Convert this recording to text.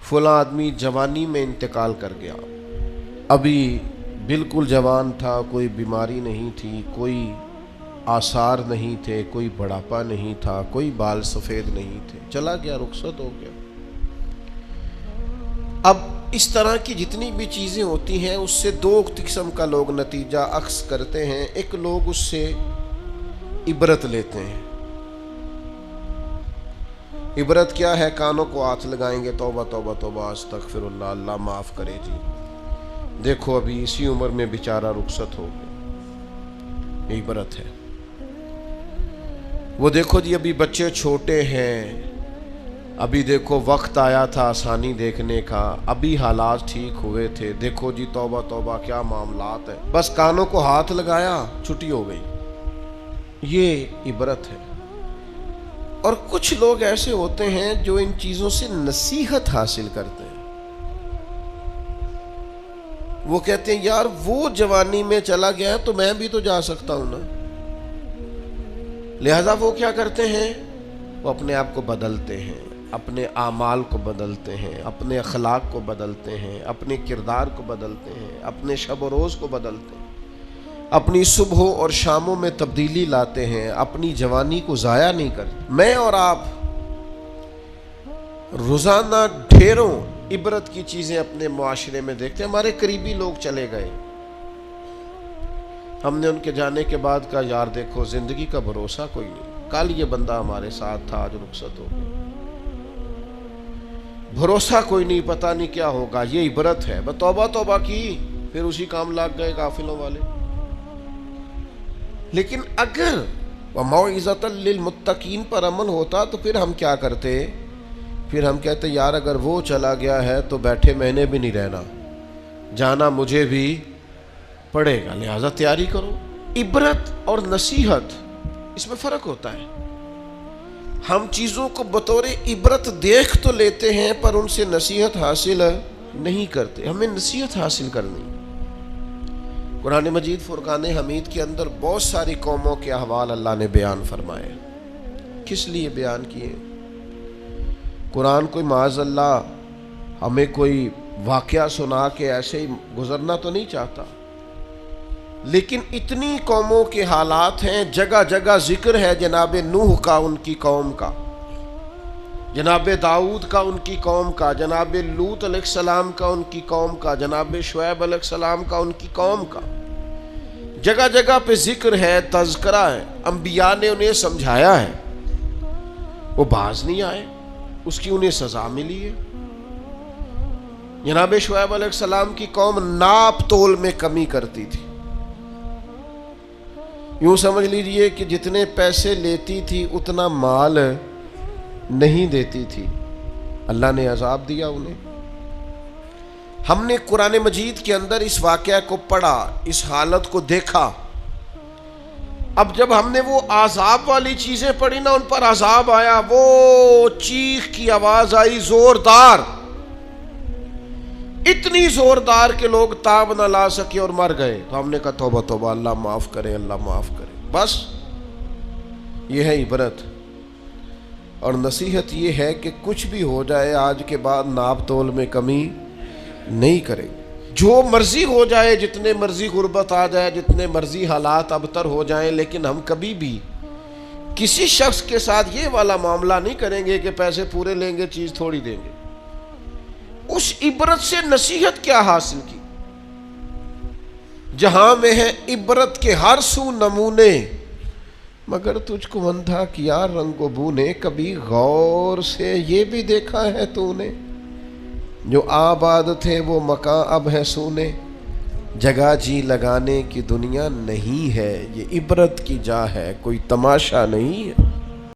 फलां आदमी जवानी में इंतकाल कर गया, अभी बिल्कुल जवान था, कोई बीमारी नहीं थी, कोई आसार नहीं थे, कोई बुढ़ापा नहीं था, कोई बाल सफ़ेद नहीं थे, चला गया, रुखसत हो गया। अब इस तरह की जितनी भी चीज़ें होती हैं उससे दो किस्म का लोग नतीजा अक्स करते हैं। एक लोग उससे इबरत लेते हैं। इबरत क्या है? कानों को हाथ लगाएंगे, तौबा तौबा तौबा अस्तगफिरुल्लाह, अल्लाह माफ़ करे जी, देखो अभी इसी उम्र में बेचारा रुखसत हो गया, ये इबरत है। वो देखो जी अभी बच्चे छोटे हैं, अभी देखो वक्त आया था आसानी देखने का, अभी हालात ठीक हुए थे, देखो जी तौबा तौबा क्या मामलात है, बस कानों को हाथ लगाया, छुट्टी हो गई। ये इबरत है। और कुछ लोग ऐसे होते हैं जो इन चीजों से नसीहत हासिल करते हैं। वो कहते हैं यार वो जवानी में चला गया है तो मैं भी तो जा सकता हूं ना। लिहाजा वो क्या करते हैं? वो अपने आप को बदलते हैं, अपने आमाल को बदलते हैं, अपने अखलाक को बदलते हैं, अपने किरदार को बदलते हैं, अपने शब व रोज़ को बदलते हैं, अपनी सुबह और शामों में तब्दीली लाते हैं, अपनी जवानी को ज़ाया नहीं करते। मैं और आप रोज़ाना ढेरों इबरत की चीज़ें अपने मुआशरे में देखते हैं। हमारे करीबी लोग चले गए, हमने उनके जाने के बाद कहा यार देखो ज़िंदगी का भरोसा कोई नहीं, कल ये बंदा हमारे साथ था, आज रुखसत हो गया, भरोसा कोई नहीं, पता नहीं क्या होगा। ये इबरत है। बस तौबा तौबा की, फिर उसी काम लग गए गाफिलों वाले। लेकिन अगर वह मौइज़तन लिलमुत्तकीन पर अमल होता तो फिर हम क्या करते? फिर हम कहते यार अगर वो चला गया है तो बैठे मैंने भी नहीं रहना, जाना मुझे भी पड़ेगा, लिहाजा तैयारी करो। इबरत और नसीहत, इसमें फ़र्क होता है। हम चीज़ों को बतौर इबरत देख तो लेते हैं पर उनसे नसीहत हासिल नहीं करते। हमें नसीहत हासिल करनी। कुरान मजीद फुरकान हमीद के अंदर बहुत सारी कौमों के अहवाल अल्लाह ने बयान फरमाए। किस लिए बयान किए? कुरान कोई माज़अल्लाह हमें कोई वाक़या सुना के ऐसे ही गुजरना तो नहीं चाहता, लेकिन इतनी कौमों के हालात हैं, जगह जगह जिक्र है जनाब नूह का उनकी कौम का, जनाब दाऊद का उनकी कौम का, जनाब लूत अलैहिस्सलाम का उनकी कौम का, जनाब शुएब अलैहिस्सलाम का उनकी कौम का। जगह जगह पे जिक्र है, तज़किरा है, अंबिया ने उन्हें समझाया है, वो बाज नहीं आए, उसकी उन्हें सजा मिली है। जनाब शुएब अलैहिस्सलाम की कौम नाप तोल में कमी करती थी। यूं समझ लीजिए कि जितने पैसे लेती थी उतना माल नहीं देती थी। अल्लाह ने अजाब दिया उन्हें। हमने कुरान मजीद के अंदर इस वाक़या को पढ़ा, इस हालत को देखा। अब जब हमने वो आज़ाब वाली चीज़ें पढ़ी ना, उन पर अजाब आया, वो चीख की आवाज़ आई ज़ोरदार, इतनी ज़ोरदार के लोग ताब न ला सके और मर गए। तो हमने कहा तौबा तौबा, अल्लाह माफ़ करे, अल्लाह माफ़ करे। बस ये है इबरत। और नसीहत ये है कि कुछ भी हो जाए आज के बाद नाप तोल में कमी नहीं करेंगे। जो मर्जी हो जाए, जितने मर्जी गुर्बत आ जाए, जितने मर्जी हालात अबतर हो जाएं, लेकिन हम कभी भी किसी शख्स के साथ ये वाला मामला नहीं करेंगे कि पैसे पूरे लेंगे चीज़ थोड़ी देंगे। उस इबरत से नसीहत क्या हासिल की? जहां में है इबरत के हर सू नमूने, मगर तुझको अंधा किया रंगो बू ने, कभी गौर से ये भी देखा है तूने, जो आबाद थे वो मकां अब है सूने, जगह जी लगाने की दुनिया नहीं है, ये इबरत की जा है, कोई तमाशा नहीं है।